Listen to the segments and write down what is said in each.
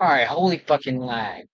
Alright, holy fucking lag.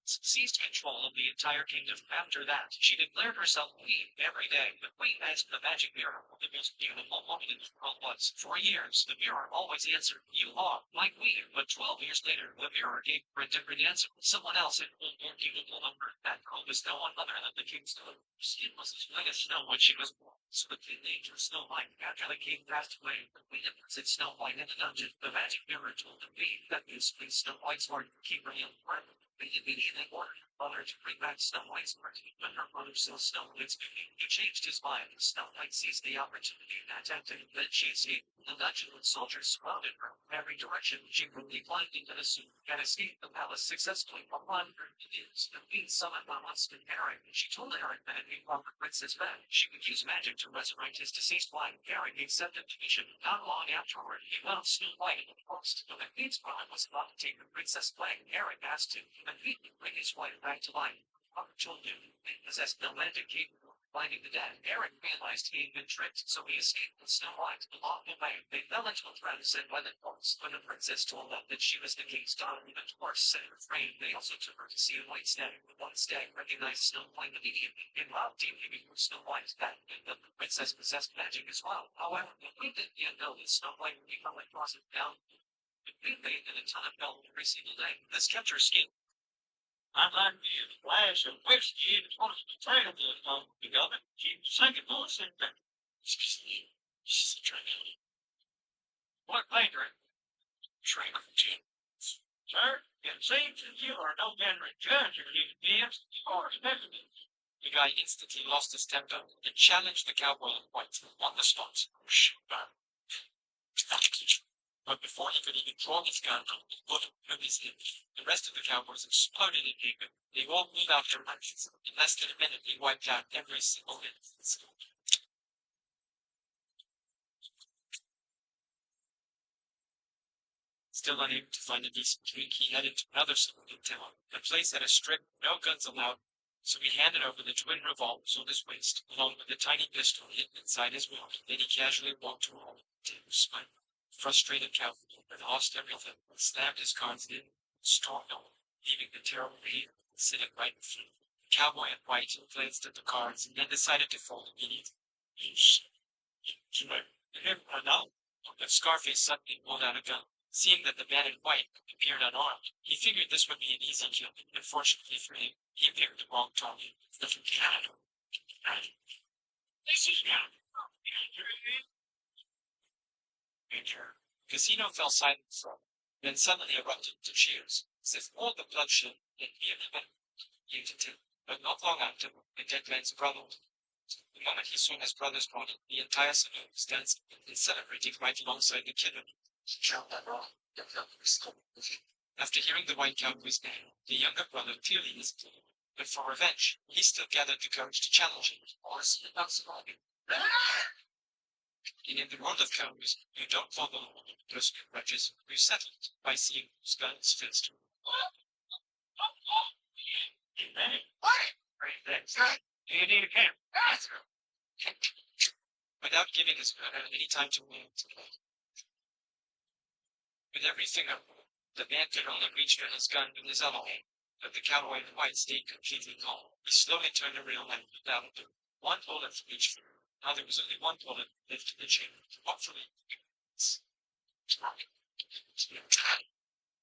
seized control of the entire kingdom. After that, she declared herself queen every day. The queen asked the magic mirror the most beautiful woman in the world was. For years, the mirror always answered, "You are my queen." But 12 years later, the mirror gave her a different answer. Someone else had a more beautiful number. That girl was no one other than the king's daughter. Her skin was as white as snow when she was born. So the king named her Snow White. After the king passed away, the queen imprisoned Snow White in the dungeon. The magic mirror told the queen that this was Snow White's heart to keep her young forever. They immediately ordered her mother to bring back Snow White's heart. When her mother saw Snow White's beauty, he changed his mind. Snow White seized the opportunity and attacked him. Then she escaped. The dungeon with soldiers surrounded her from every direction. She quickly climbed into the suit and escaped the palace successfully. Upon her news, the queen summoned her husband Eric. She told Eric that if he brought the princess back, she would use magic to resurrect his deceased wife. Eric accepted the mission. Not long afterward, he found Snow White in the forest. When the queen's brother was about to take the princess away, Eric asked him if he could bring his wife back to life. Father told him they possessed no magic capable of finding the dead. Eric realized he had been tricked, so he escaped with Snow White. Along the way, they fell into a trap set by the dwarfs. When the princess told them that she was the king's daughter, the dwarfs set her free. They also took her to see a white stag. The white stag recognized Snow White immediately and vowed deeply before Snow White that the princess possessed magic as well. However, the queen didn't yet know that Snow White would become a closet down. The queen bathed in a ton of milk every single day. This kept her skin. I'd like to be a flash of whiskey and one of the title of the government. Keep the second voice in there. Excuse me. She's a trainer. What painter? Trainer from Jim. Sir, it seems that you are no better a judge of human beings or specimens. The guy instantly lost his temper and challenged the cowboy in white on the spot. But before he could even draw his gun, he put him through his hip. The rest of the cowboys exploded in anger. They all moved out their rifles. In less than a minute, they wiped out every single hit. Still unable to find a decent drink, he headed to another suburban town. The place had a strict no guns allowed, so he handed over the twin revolvers on his waist, along with a tiny pistol hidden inside his belt. Then he casually walked to home. Frustrated cowboy had lost everything, slammed his cards in, stormed on, leaving the terrible heat sitting right in front. The cowboy in white glanced at the cards and then decided to fold immediately. Now, but Scarface suddenly pulled out a gun. Seeing that the man in white appeared unarmed, he figured this would be an easy kill. Unfortunately for him, he picked the wrong target. This is now. Casino fell silent for a moment, then suddenly erupted into cheers, as if all the bloodshed had been into. But not long after, the dead man's brother. The moment he saw his brother's body, the entire saloon was dancing and celebrating right alongside the killer. After hearing the white cowboy's name, the younger brother clearly hesitated, but for revenge, he still gathered the courage to challenge him. And in the world of cowboys, you don't follow those grudges. You settle it by seeing whose gun is first. Do you need a camp? Without giving his brother any time to win, with everything up, the man could only reach for his gun with his other hand, but the cowboy in white stayed completely calm. He slowly turned around and without one bullet for each finger. Now there was only one bullet left in the chamber. Hopefully,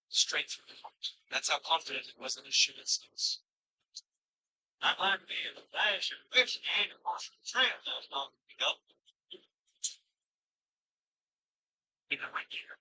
straight through the heart. That's how confident it was in his shooting skills. I'd like to be in the flash of whiskey and wash the trail as long as we go. Even right here,